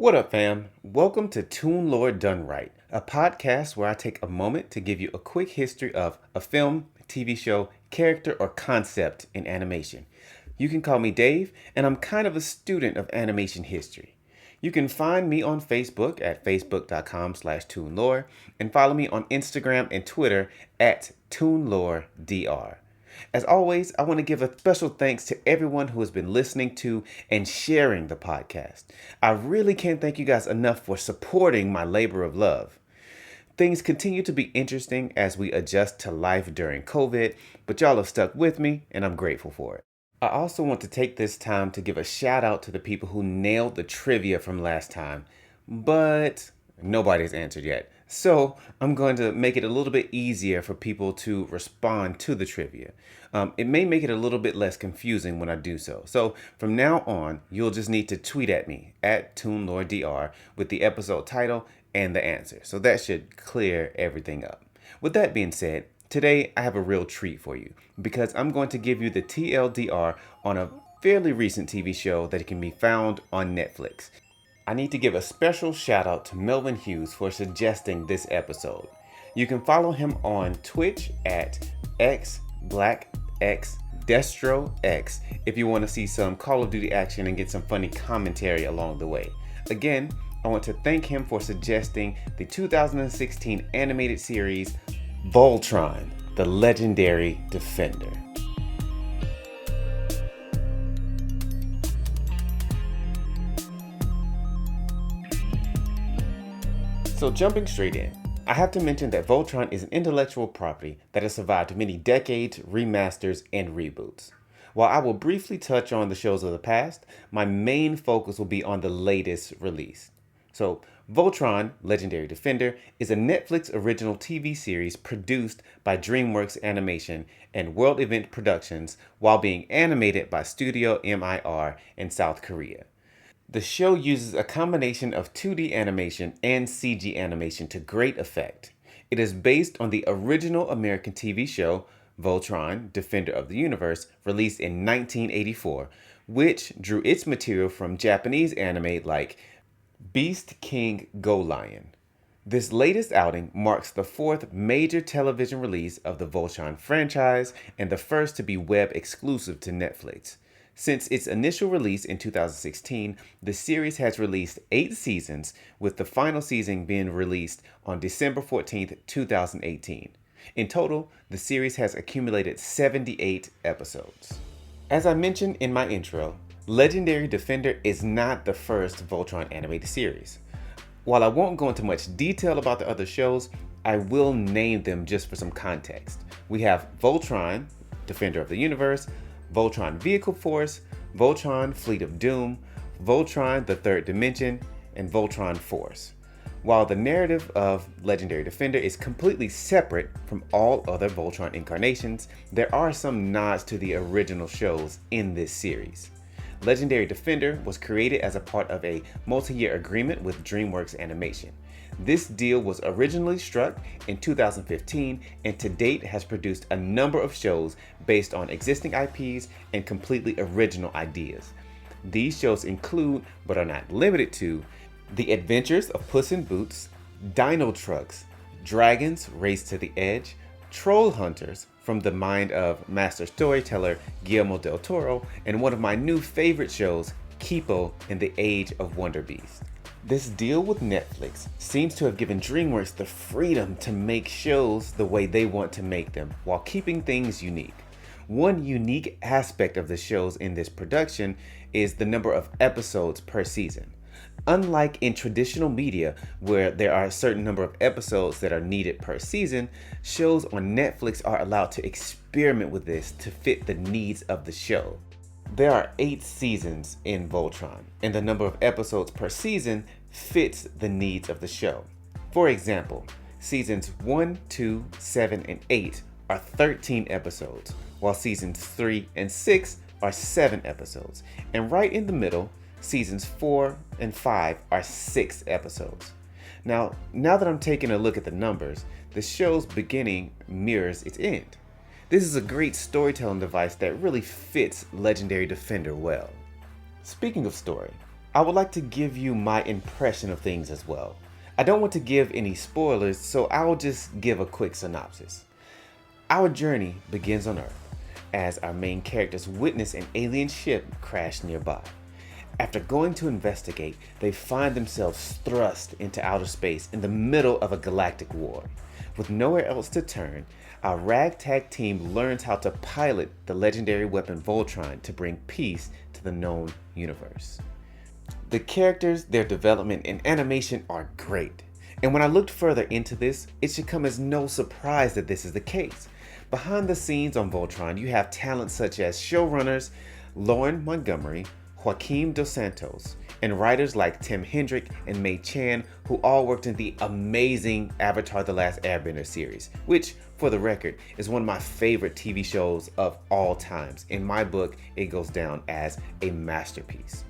What up, fam? Welcome to Toon Lore Done Right, a podcast where I take a moment to give you a quick history of a film, TV show, character, or concept in animation. You can call me Dave, and I'm kind of a student of animation history. You can find me on Facebook at facebook.com/ToonLore and follow me on Instagram and Twitter at ToonLoreDR. As always, I want to give a special thanks to everyone who has been listening to and sharing the podcast. I really can't thank you guys enough for supporting my labor of love. Things continue to be interesting as we adjust to life during COVID, but y'all have stuck with me and I'm grateful for it. I also want to take this time to give a shout out to the people who nailed the trivia from last time, but nobody's answered yet. So I'm going to make it a little bit easier for people to respond to the trivia. It may make it a little bit less confusing when I do so. So from now on, you'll just need to tweet at me at ToonLoreDR with the episode title and the answer. So that should clear everything up. With that being said, today I have a real treat for you because I'm going to give you the TLDR on a fairly recent TV show that can be found on Netflix. I need to give a special shout out to Melvin Hughes for suggesting this episode. You can follow him on Twitch at xBlackxDestrox if you want to see some Call of Duty action and get some funny commentary along the way. Again, I want to thank him for suggesting the 2016 animated series Voltron, the Legendary Defender. So jumping straight in, I have to mention that Voltron is an intellectual property that has survived many decades, remasters, and reboots. While I will briefly touch on the shows of the past, my main focus will be on the latest release. So Voltron, Legendary Defender, is a Netflix original TV series produced by DreamWorks Animation and World Event Productions while being animated by Studio MIR in South Korea. The show uses a combination of 2D animation and CG animation to great effect. It is based on the original American TV show, Voltron, Defender of the Universe, released in 1984, which drew its material from Japanese anime like Beast King Go Lion. This latest outing marks the fourth major television release of the Voltron franchise and the first to be web exclusive to Netflix. Since its initial release in 2016, the series has released 8 seasons, with the final season being released on December 14th, 2018. In total, the series has accumulated 78 episodes. As I mentioned in my intro, Legendary Defender is not the first Voltron animated series. While I won't go into much detail about the other shows, I will name them just for some context. We have Voltron, Defender of the Universe, Voltron Vehicle Force, Voltron Fleet of Doom, Voltron The Third Dimension, and Voltron Force. While the narrative of Legendary Defender is completely separate from all other Voltron incarnations, there are some nods to the original shows in this series. Legendary Defender was created as a part of a multi-year agreement with DreamWorks Animation. This deal was originally struck in 2015 and to date has produced a number of shows based on existing IPs and completely original ideas. These shows include, but are not limited to, The Adventures of Puss in Boots, Dino Trucks, Dragons Race to the Edge, Troll Hunters from the mind of master storyteller Guillermo del Toro, and one of my new favorite shows, Kipo and the Age of Wonder Beast. This deal with Netflix seems to have given DreamWorks the freedom to make shows the way they want to make them, while keeping things unique. One unique aspect of the shows in this production is the number of episodes per season. Unlike in traditional media, where there are a certain number of episodes that are needed per season, shows on Netflix are allowed to experiment with this to fit the needs of the show. There are 8 seasons in Voltron, and the number of episodes per season fits the needs of the show. For example, seasons 1, 2, 7, and 8 are 13 episodes, while seasons 3 and 6 are 7 episodes, and right in the middle, seasons 4 and 5 are 6 episodes. Now that I'm taking a look at the numbers, the show's beginning mirrors its end. This is a great storytelling device that really fits Legendary Defender well. Speaking of story, I would like to give you my impression of things as well. I don't want to give any spoilers, so I'll just give a quick synopsis. Our journey begins on Earth, as our main characters witness an alien ship crash nearby. After going to investigate, they find themselves thrust into outer space in the middle of a galactic war. With nowhere else to turn, our ragtag team learns how to pilot the legendary weapon Voltron to bring peace to the known universe. The characters, their development, and animation are great. And when I looked further into this, it should come as no surprise that this is the case. Behind the scenes on Voltron, you have talents such as showrunners Lauren Montgomery, Joaquim Dos Santos, and writers like Tim Hendrick and Mei Chan, who all worked in the amazing Avatar: The Last Airbender series, which, for the record, is one of my favorite TV shows of all times. In my book, it goes down as a masterpiece.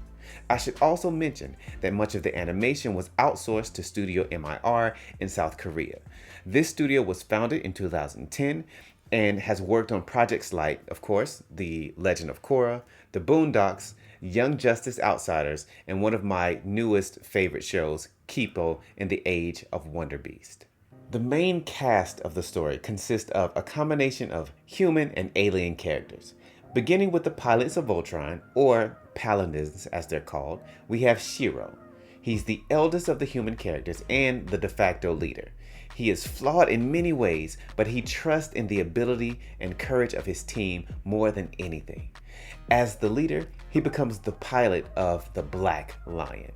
I should also mention that much of the animation was outsourced to Studio MIR in South Korea. This studio was founded in 2010 and has worked on projects like, of course, The Legend of Korra, The Boondocks, Young Justice Outsiders, and one of my newest favorite shows, Kipo in the Age of Wonder Beast. The main cast of the story consists of a combination of human and alien characters. Beginning with the pilots of Voltron, or Paladins as they're called, we have Shiro. He's the eldest of the human characters and the de facto leader. He is flawed in many ways, but he trusts in the ability and courage of his team more than anything. As the leader, he becomes the pilot of the Black Lion.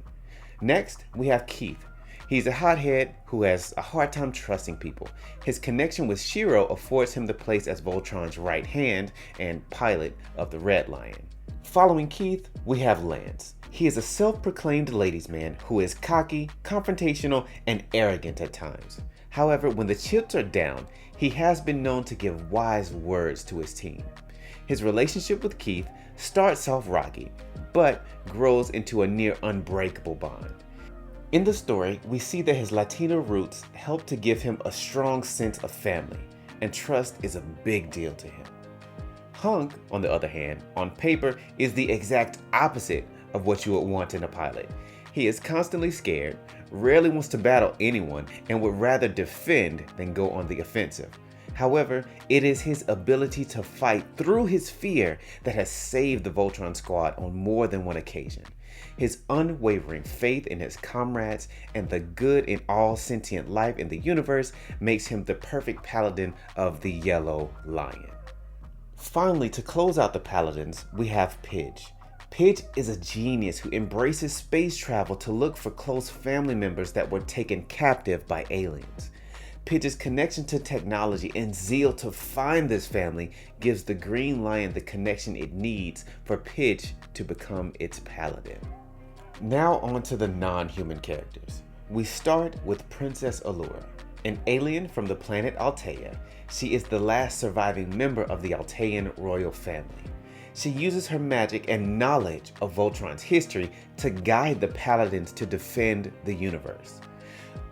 Next, we have Keith. He's a hothead who has a hard time trusting people. His connection with Shiro affords him the place as Voltron's right hand and pilot of the Red Lion. Following Keith, we have Lance. He is a self-proclaimed ladies' man who is cocky, confrontational, and arrogant at times. However, when the chips are down, he has been known to give wise words to his team. His relationship with Keith starts off rocky, but grows into a near unbreakable bond. In the story, we see that his Latino roots help to give him a strong sense of family, and trust is a big deal to him. Hunk, on the other hand, on paper, is the exact opposite of what you would want in a pilot. He is constantly scared, rarely wants to battle anyone, and would rather defend than go on the offensive. However, it is his ability to fight through his fear that has saved the Voltron squad on more than one occasion. His unwavering faith in his comrades and the good in all sentient life in the universe makes him the perfect paladin of the Yellow Lion. Finally, to close out the paladins, we have Pidge. Pidge is a genius who embraces space travel to look for close family members that were taken captive by aliens. Pidge's connection to technology and zeal to find this family gives the Green Lion the connection it needs for Pidge to become its paladin. Now on to the non-human characters. We start with Princess Allura, an alien from the planet Altea. She is the last surviving member of the Altean royal family. She uses her magic and knowledge of Voltron's history to guide the paladins to defend the universe.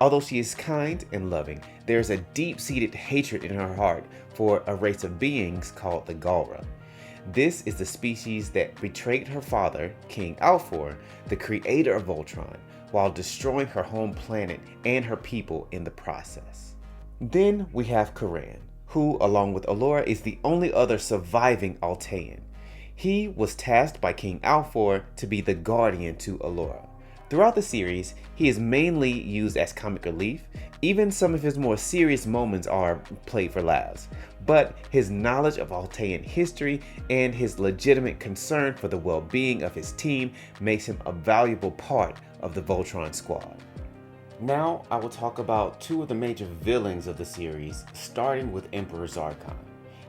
Although she is kind and loving, there is a deep-seated hatred in her heart for a race of beings called the Galra. This is the species that betrayed her father, King Alfor, the creator of Voltron, while destroying her home planet and her people in the process. Then we have Karan, who, along with Allura, is the only other surviving Altean. He was tasked by King Alfor to be the guardian to Allura. Throughout the series, he is mainly used as comic relief. Even some of his more serious moments are played for laughs. But his knowledge of Altean history and his legitimate concern for the well-being of his team makes him a valuable part of the Voltron squad. Now I will talk about two of the major villains of the series, starting with Emperor Zarkon.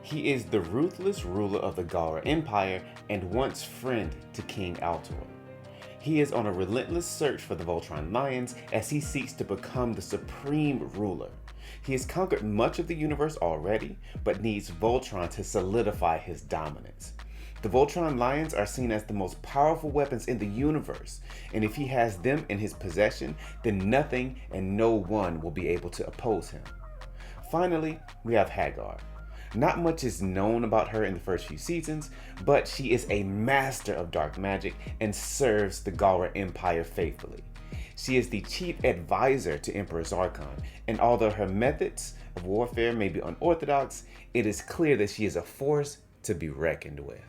He is the ruthless ruler of the Galra Empire and once friend to King Altor. He is on a relentless search for the Voltron Lions as he seeks to become the supreme ruler. He has conquered much of the universe already, but needs Voltron to solidify his dominance. The Voltron Lions are seen as the most powerful weapons in the universe, and if he has them in his possession, then nothing and no one will be able to oppose him. Finally, we have Hagar. Not much is known about her in the first few seasons, but she is a master of dark magic and serves the Galra Empire faithfully. She is the chief advisor to Emperor Zarkon, and although her methods of warfare may be unorthodox, it is clear that she is a force to be reckoned with.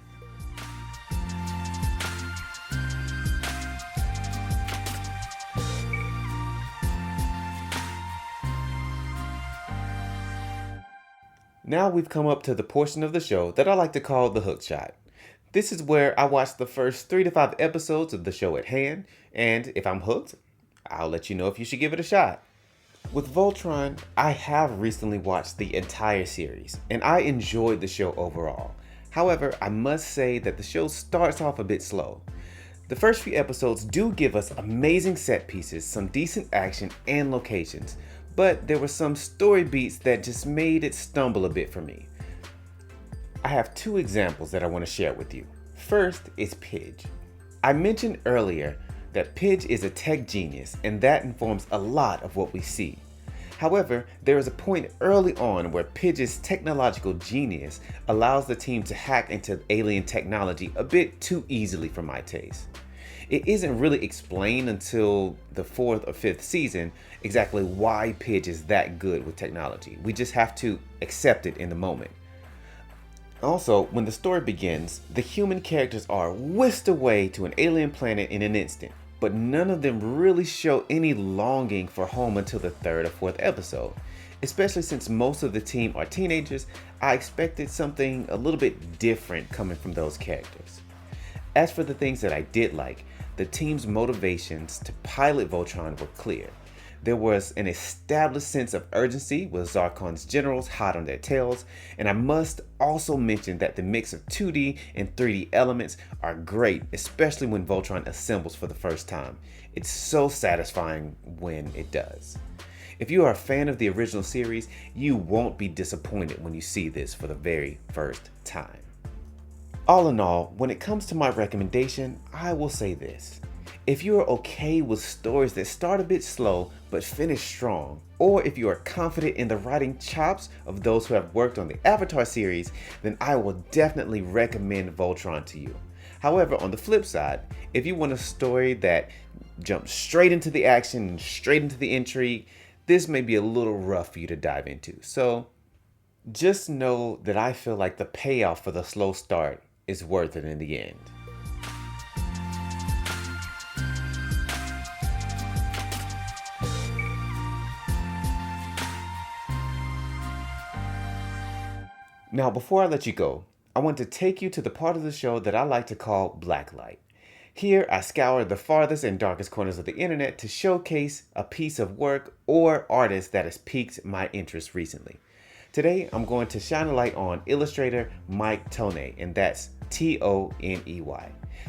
Now we've come up to the portion of the show that I like to call the hook shot. This is where I watch the first 3 to 5 episodes of the show at hand, and if I'm hooked, I'll let you know if you should give it a shot. With Voltron, I have recently watched the entire series, and I enjoyed the show overall. However, I must say that the show starts off a bit slow. The first few episodes do give us amazing set pieces, some decent action, and locations, but there were some story beats that just made it stumble a bit for me. I have 2 examples that I want to share with you. First is Pidge. I mentioned earlier that Pidge is a tech genius, and that informs a lot of what we see. However, there is a point early on where Pidge's technological genius allows the team to hack into alien technology a bit too easily for my taste. It isn't really explained until the 4th or 5th season exactly why Pidge is that good with technology. We just have to accept it in the moment. Also, when the story begins, the human characters are whisked away to an alien planet in an instant, but none of them really show any longing for home until the 3rd or 4th episode. Especially since most of the team are teenagers, I expected something a little bit different coming from those characters. As for the things that I did like, the team's motivations to pilot Voltron were clear. There was an established sense of urgency with Zarkon's generals hot on their tails, and I must also mention that the mix of 2D and 3D elements are great, especially when Voltron assembles for the first time. It's so satisfying when it does. If you are a fan of the original series, you won't be disappointed when you see this for the very first time. All in all, when it comes to my recommendation, I will say this. If you are okay with stories that start a bit slow but finish strong, or if you are confident in the writing chops of those who have worked on the Avatar series, then I will definitely recommend Voltron to you. However, on the flip side, if you want a story that jumps straight into the action and straight into the intrigue, this may be a little rough for you to dive into. So just know that I feel like the payoff for the slow start is worth it in the end. Now, before I let you go, I want to take you to the part of the show that I like to call Blacklight. Here, I scour the farthest and darkest corners of the internet to showcase a piece of work or artist that has piqued my interest recently. Today, I'm going to shine a light on illustrator Mike Toney, and that's Toney.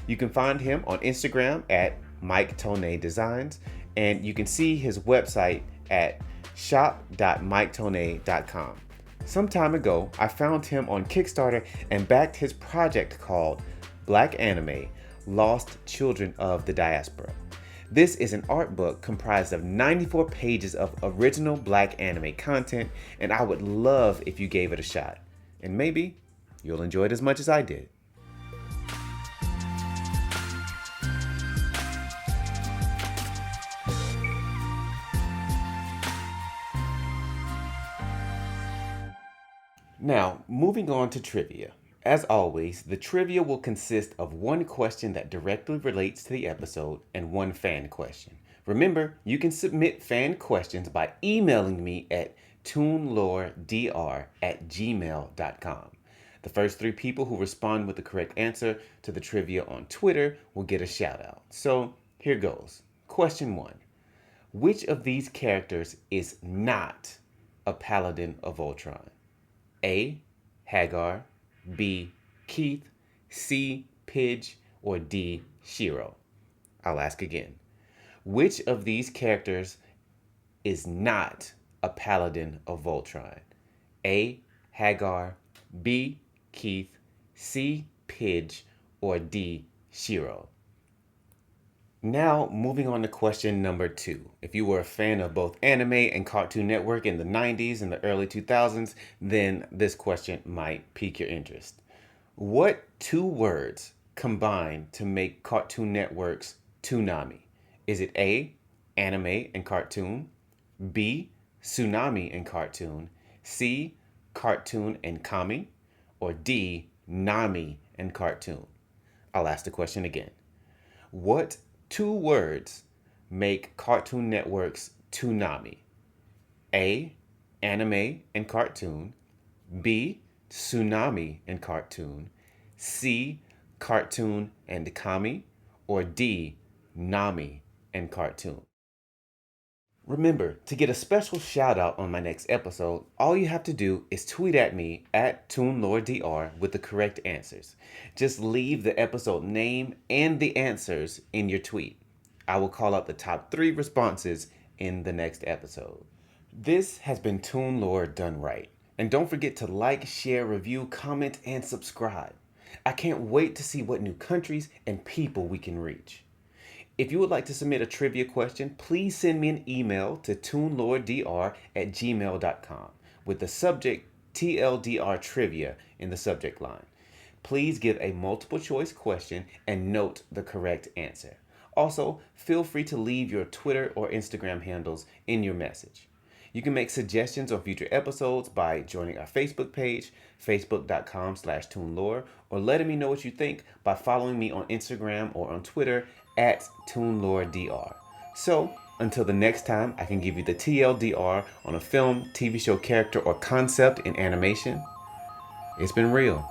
You can find him on Instagram at Mike Toney Designs, and you can see his website at shop.miketoney.com. Some time ago, I found him on Kickstarter and backed his project called Black Anime, Lost Children of the Diaspora. This is an art book comprised of 94 pages of original Black anime content, and I would love if you gave it a shot. And maybe you'll enjoy it as much as I did. Now, moving on to trivia. As always, the trivia will consist of one question that directly relates to the episode and one fan question. Remember, you can submit fan questions by emailing me at toonloredr@gmail.com. The first 3 people who respond with the correct answer to the trivia on Twitter will get a shout out. So here goes. Question 1. Which of these characters is not a paladin of Voltron? A. Hagar, B. Keith, C. Pidge, or D. Shiro? I'll ask again. Which of these characters is not a paladin of Voltron? A. Hagar, B. Keith, C. Pidge, or D. Shiro? Now, moving on to question number 2. If you were a fan of both anime and Cartoon Network in the 90s and the early 2000s, then this question might pique your interest. What two words combine to make Cartoon Network's Toonami? Is it A, anime and cartoon, B, tsunami and cartoon, C, cartoon and kami, or D, nami and cartoon? I'll ask the question again. What two words make Cartoon Network's Toonami? A, anime and cartoon, B, tsunami and cartoon, C, cartoon and kami, or D, nami and cartoon? Remember, to get a special shout out on my next episode, all you have to do is tweet at me at ToonLordDR with the correct answers. Just leave the episode name and the answers in your tweet. I will call out the top 3 responses in the next episode. This has been Toon Lore done right. And don't forget to like, share, review, comment, and subscribe. I can't wait to see what new countries and people we can reach. If you would like to submit a trivia question, please send me an email to toonlordr@gmail.com with the subject TLDR trivia in the subject line. Please give a multiple choice question and note the correct answer. Also, feel free to leave your Twitter or Instagram handles in your message. You can make suggestions on future episodes by joining our Facebook page, facebook.com/toonlore, or letting me know what you think by following me on Instagram or on Twitter at ToonLoreDR. So, until the next time I can give you the TLDR on a film, TV show character, or concept in animation, it's been real.